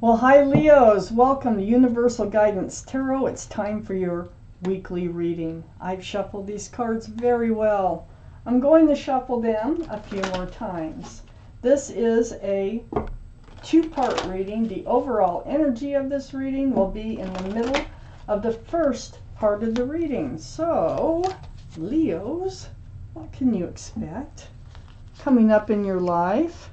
Well, hi Leos, welcome to Universal Guidance Tarot. It's time for your weekly reading. I've shuffled these cards very well. I'm going to shuffle them a few more times. This is a two-part reading. The overall energy of this reading will be in the middle of the first part of the reading. So, Leos, what can you expect coming up in your life?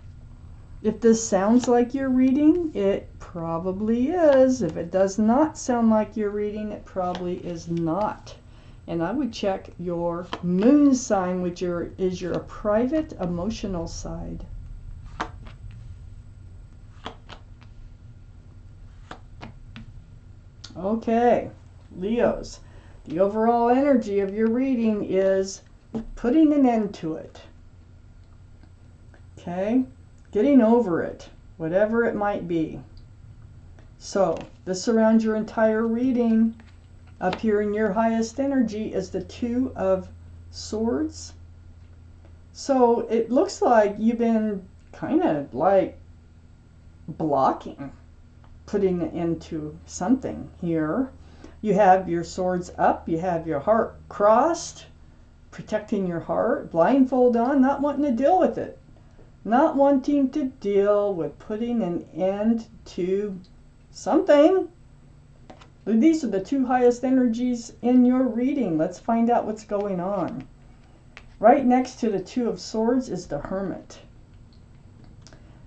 If this sounds like your reading, it probably is. If it does not sound like your reading, it probably is not. And I would check your moon sign, which is your private emotional side. Okay, Leos, the overall energy of your reading is putting an end to it. Okay? Getting over it, whatever it might be. So, this surrounds your entire reading. Up here in your highest energy is the Two of Swords. So, it looks like you've been kind of like blocking, putting it into something here. You have your swords up, you have your heart crossed, protecting your heart, blindfold on, not wanting to deal with it. Not wanting to deal with putting an end to something. These are the two highest energies in your reading. Let's find out what's going on. Right next to the Two of Swords is the Hermit.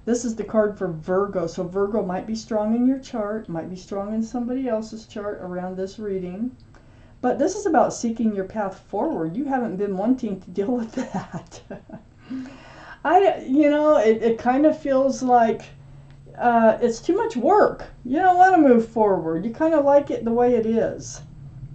This is the card for Virgo. So Virgo might be strong in your chart, might be strong in somebody else's chart around this reading. But this is about seeking your path forward. You haven't been wanting to deal with that. It kind of feels like it's too much work. You don't want to move forward. You kind of like it the way it is.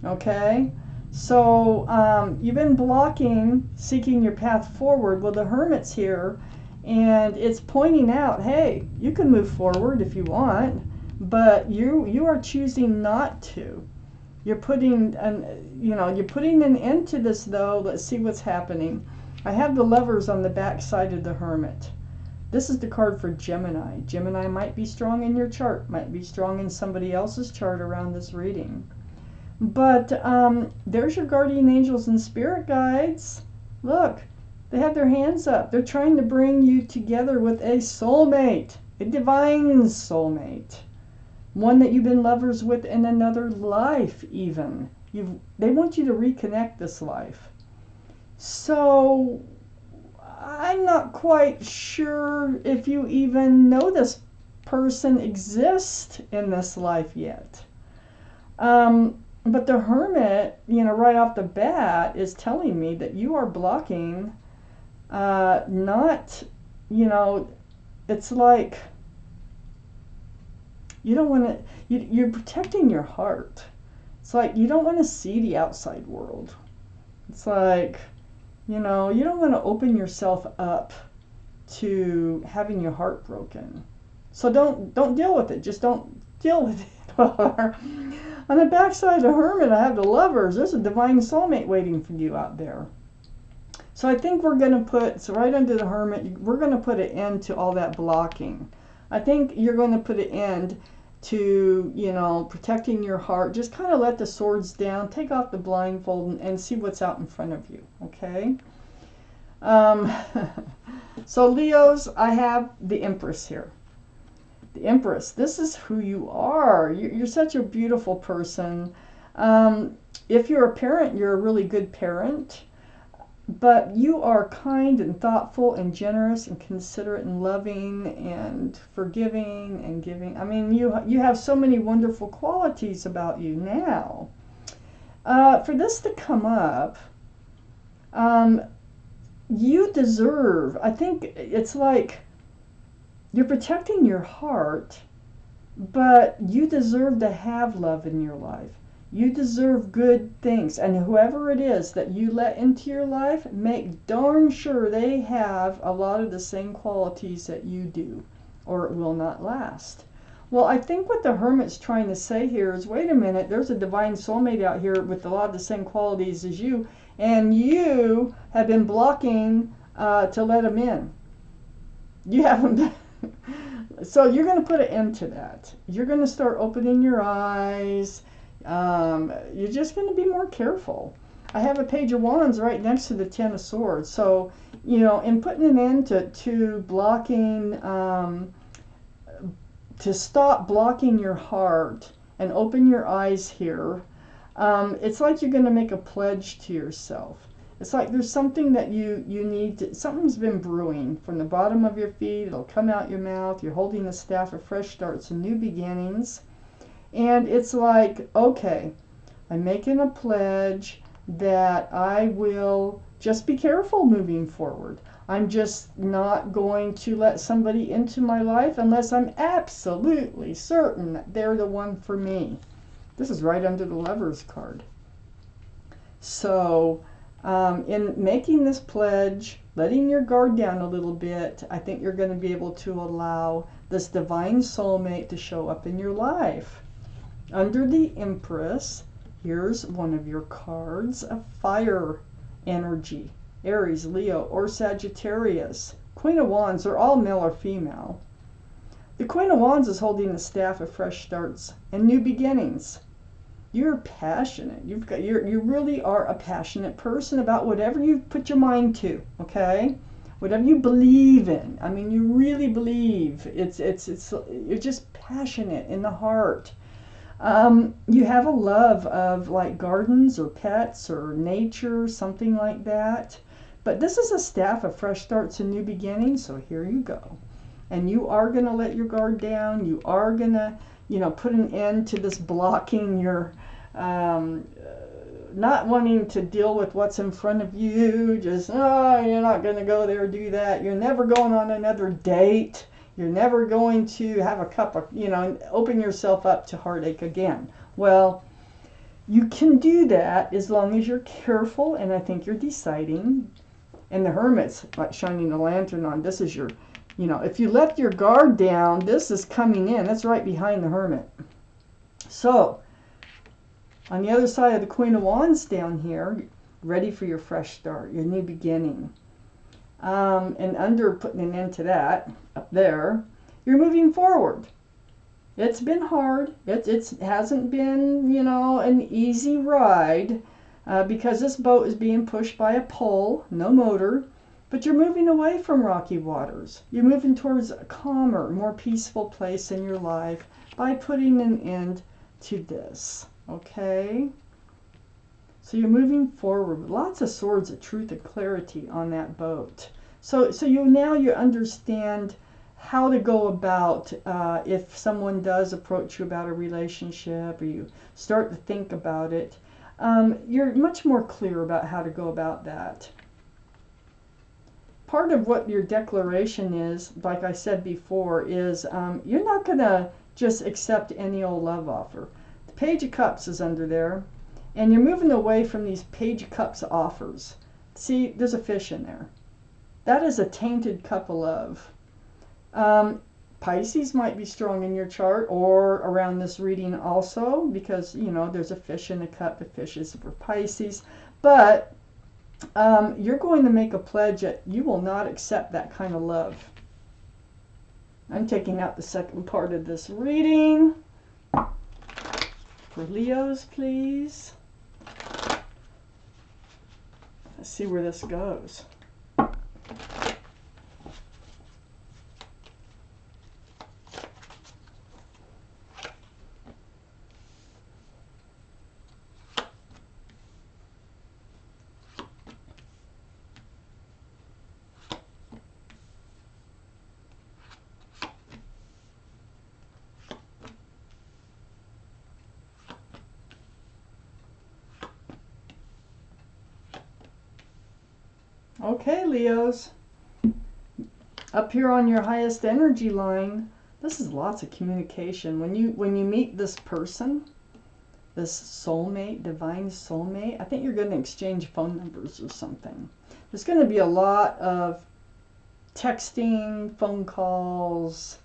Okay? So you've been blocking seeking your path forward. Well, the Hermit's here, and it's pointing out, hey, you can move forward if you want, but you are choosing not to. You're putting an end to this, though. Let's see what's happening. I have the Lovers on the back side of the Hermit. This is the card for Gemini. Gemini might be strong in your chart, might be strong in somebody else's chart around this reading. But there's your guardian angels and spirit guides. Look, they have their hands up. They're trying to bring you together with a soulmate, a divine soulmate. One that you've been lovers with in another life even. They want you to reconnect this life. So, I'm not quite sure if you even know this person exists in this life yet. But the Hermit, right off the bat is telling me that you are blocking, it's like you don't want to, you're protecting your heart. It's like you don't want to see the outside world. It's like, you don't want to open yourself up to having your heart broken. So don't deal with it. Just don't deal with it. On the back side of the Hermit, I have the Lovers. There's a divine soulmate waiting for you out there. So I think we're going to right under the Hermit, we're going to put an end to all that blocking. I think you're going to put an end to, protecting your heart. Just kind of let the swords down, take off the blindfold, and see what's out in front of you, okay? So Leos, I have the Empress here. The Empress, this is who you are. You're such a beautiful person. If you're a parent, you're a really good parent. But you are kind and thoughtful and generous and considerate and loving and forgiving and giving. I mean, you have so many wonderful qualities about you now. For this to come up, you deserve, I think it's like you're protecting your heart, but you deserve to have love in your life. You deserve good things, and whoever it is that you let into your life, make darn sure they have a lot of the same qualities that you do, or it will not last. Well, I think what the Hermit's trying to say here is, wait a minute, there's a divine soulmate out here with a lot of the same qualities as you, and you have been blocking to let them in. You haven't been So you're going to put an end to that. You're going to start opening your eyes. You're just going to be more careful. I have a Page of Wands right next to the Ten of Swords. So, you know, in putting an end to blocking, to stop blocking your heart and open your eyes here, it's like you're going to make a pledge to yourself. It's like there's something that you need to, something's been brewing from the bottom of your feet. It'll come out your mouth. You're holding the staff of fresh starts and new beginnings. And it's like, okay, I'm making a pledge that I will just be careful moving forward. I'm just not going to let somebody into my life unless I'm absolutely certain that they're the one for me. This is right under the Lovers card. So, in making this pledge, letting your guard down a little bit, I think you're going to be able to allow this divine soulmate to show up in your life. Under the Empress, here's one of your cards of fire energy. Aries, Leo, or Sagittarius. Queen of Wands are all male or female. The Queen of Wands is holding the staff of fresh starts and new beginnings. You're passionate. You really are a passionate person about whatever you put your mind to, okay? Whatever you believe in. I mean, you really believe. You're just passionate in the heart. You have a love of like gardens or pets or nature, something like that. But this is a staff of fresh starts and new beginnings, so here you go. And you are going to let your guard down. You are going to, you know, put an end to this blocking your, not wanting to deal with what's in front of you. Just, oh, you're not going to go there, do that. You're never going on another date. You're never going to have a cup of, you know, open yourself up to heartache again. Well, you can do that as long as you're careful, and I think you're deciding. And the Hermit's like shining a lantern on. This is your, you know, if you left your guard down, this is coming in. That's right behind the Hermit. So, on the other side of the Queen of Wands down here, ready for your fresh start, your new beginning. And under putting an end to that, up there, you're moving forward. It's been hard. It hasn't been, you know, an easy ride because this boat is being pushed by a pole, no motor. But you're moving away from rocky waters. You're moving towards a calmer, more peaceful place in your life by putting an end to this. Okay? So you're moving forward with lots of swords of truth and clarity on that boat. So you understand how to go about if someone does approach you about a relationship or you start to think about it. You're much more clear about how to go about that. Part of what your declaration is, like I said before, is you're not going to just accept any old love offer. The Page of Cups is under there, and you're moving away from these Page of Cups offers. See, there's a fish in there. That is a tainted cup of love. Pisces might be strong in your chart or around this reading also because, you know, there's a fish in the cup. The fish is for Pisces. But you're going to make a pledge that you will not accept that kind of love. I'm taking out the second part of this reading. For Leos, please. Let's see where this goes. Okay, Leos, up here on your highest energy line, this is lots of communication. When you meet this person, this soulmate, divine soulmate, I think you're going to exchange phone numbers or something. There's going to be a lot of texting, phone calls,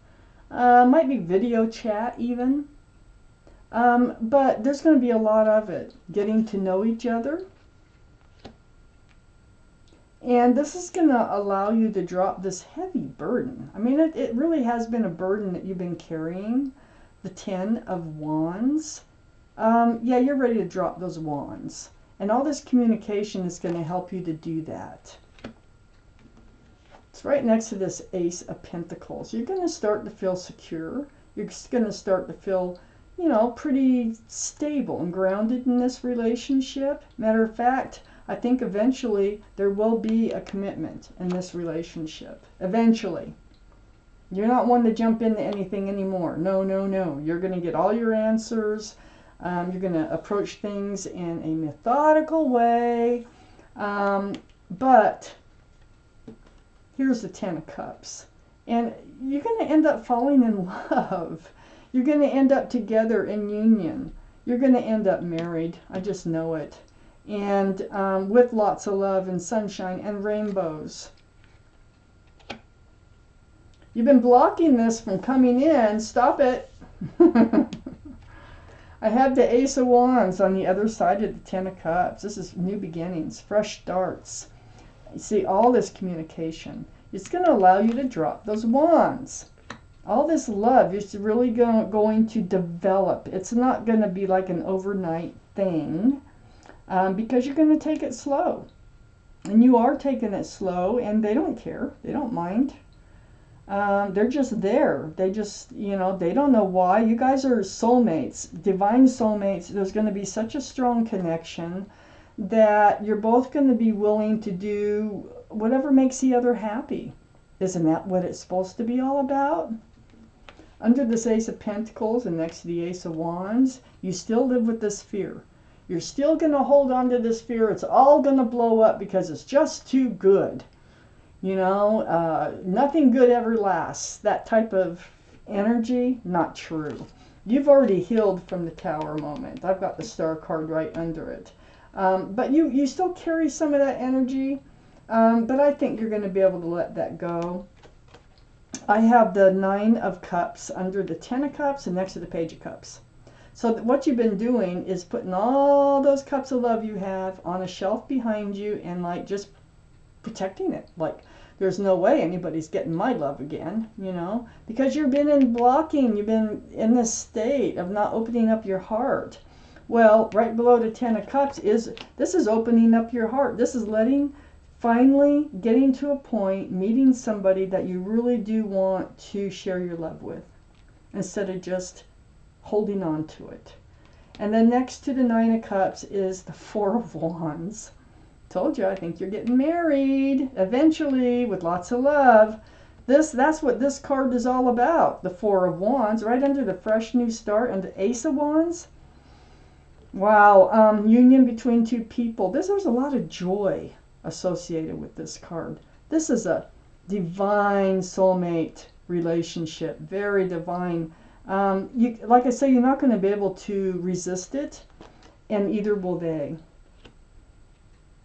might be video chat even, but there's going to be a lot of it. Getting to know each other. And this is going to allow you to drop this heavy burden. I mean, it really has been a burden that you've been carrying. The 10 of Wands. Yeah, you're ready to drop those wands. And all this communication is going to help you to do that. It's right next to this Ace of Pentacles. You're going to start to feel secure. You're going to start to feel, you know, pretty stable and grounded in this relationship. Matter of fact, I think eventually there will be a commitment in this relationship. Eventually. You're not one to jump into anything anymore. No, no, no. You're going to get all your answers. You're going to approach things in a methodical way. But here's the 10 of Cups. And you're going to end up falling in love. You're going to end up together in union. You're going to end up married. I just know it. And with lots of love and sunshine and rainbows. You've been blocking this from coming in. Stop it. I have the Ace of Wands on the other side of the 10 of Cups. This is new beginnings, fresh starts. You see all this communication. It's going to allow you to drop those wands. All this love is really going to develop. It's not going to be like an overnight thing because you're going to take it slow. And you are taking it slow, and they don't care. They don't mind. They're just there. They just, you know, they don't know why. You guys are soulmates, divine soulmates. There's going to be such a strong connection that you're both going to be willing to do whatever makes the other happy. Isn't that what it's supposed to be all about? Under this Ace of Pentacles and next to the Ace of Wands, you still live with this fear. You're still going to hold on to this fear. It's all going to blow up because it's just too good. You know, nothing good ever lasts. That type of energy, not true. You've already healed from the Tower moment. I've got the Star card right under it. But you still carry some of that energy, but I think you're going to be able to let that go. I have the 9 of Cups under the 10 of Cups and next to the Page of Cups. So what you've been doing is putting all those cups of love you have on a shelf behind you and like just protecting it. Like, there's no way anybody's getting my love again, you know, because you've been in blocking. You've been in this state of not opening up your heart. Well, right below the 10 of Cups this is opening up your heart. This is finally getting to a point, meeting somebody that you really do want to share your love with instead of just holding on to it. And then next to the 9 of Cups is the 4 of Wands. Told you, I think you're getting married eventually with lots of love. That's what this card is all about. The 4 of Wands, right under the fresh new start, and the Ace of Wands. Wow, union between two people. There's a lot of joy associated with this card. This is a divine soulmate relationship, very divine. Like I say, you're not going to be able to resist it, and either will they.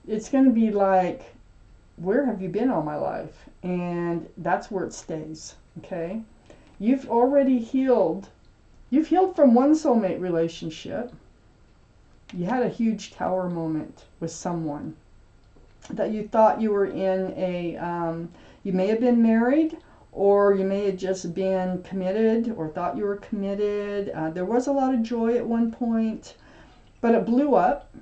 It's going to be like, where have you been all my life? And that's where it stays, okay? You've already healed. You've healed from one soulmate relationship. You had a huge Tower moment with someone that you thought you were in you may have been married, or you may have just been committed or thought you were committed. There was a lot of joy at one point, but it blew up.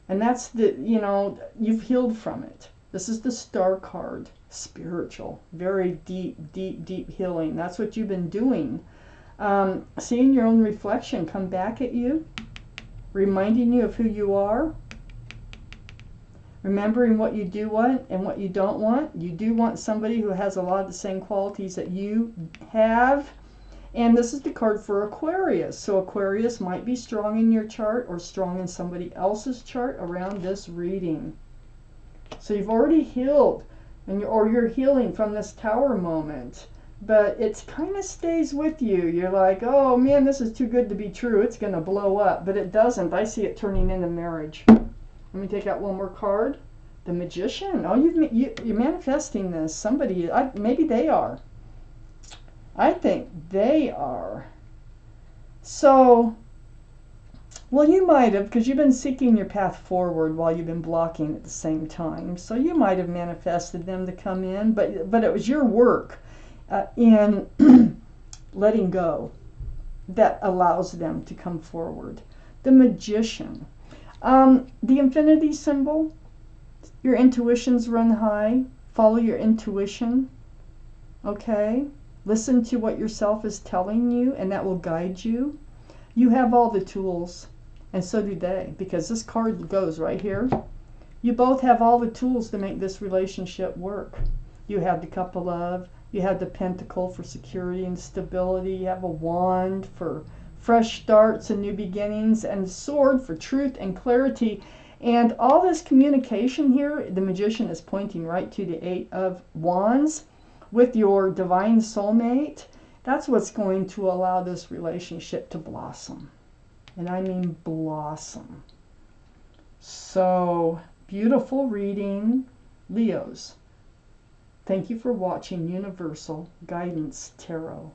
And that's you've healed from it. This is the Star card, spiritual, very deep, deep, deep healing. That's what you've been doing. Seeing your own reflection come back at you, reminding you of who you are, remembering what you do want and what you don't want. You do want somebody who has a lot of the same qualities that you have. And this is the card for Aquarius. So Aquarius might be strong in your chart or strong in somebody else's chart around this reading. So you've already healed, or you're healing from this Tower moment. But it kind of stays with you. You're like, oh man, this is too good to be true. It's going to blow up. But it doesn't. I see it turning into marriage. Let me take out one more card. The Magician. Oh, you're manifesting this. Somebody, maybe they are. I think they are. So, Well, you might have, because you've been seeking your path forward while you've been blocking at the same time. So you might have manifested them to come in, but it was your work in letting go that allows them to come forward. The Magician. The infinity symbol, your intuitions run high. Follow your intuition. Okay? Listen to what yourself is telling you, and that will guide you. You have all the tools, and so do they, because this card goes right here. You both have all the tools to make this relationship work. You have the Cup of Love. You have the Pentacle for security and stability. You have a Wand for fresh starts and new beginnings, and Sword for truth and clarity. And all this communication here, the Magician is pointing right to the Eight of Wands with your divine soulmate. That's what's going to allow this relationship to blossom. And I mean blossom. So, beautiful reading, Leos. Thank you for watching Universal Guidance Tarot.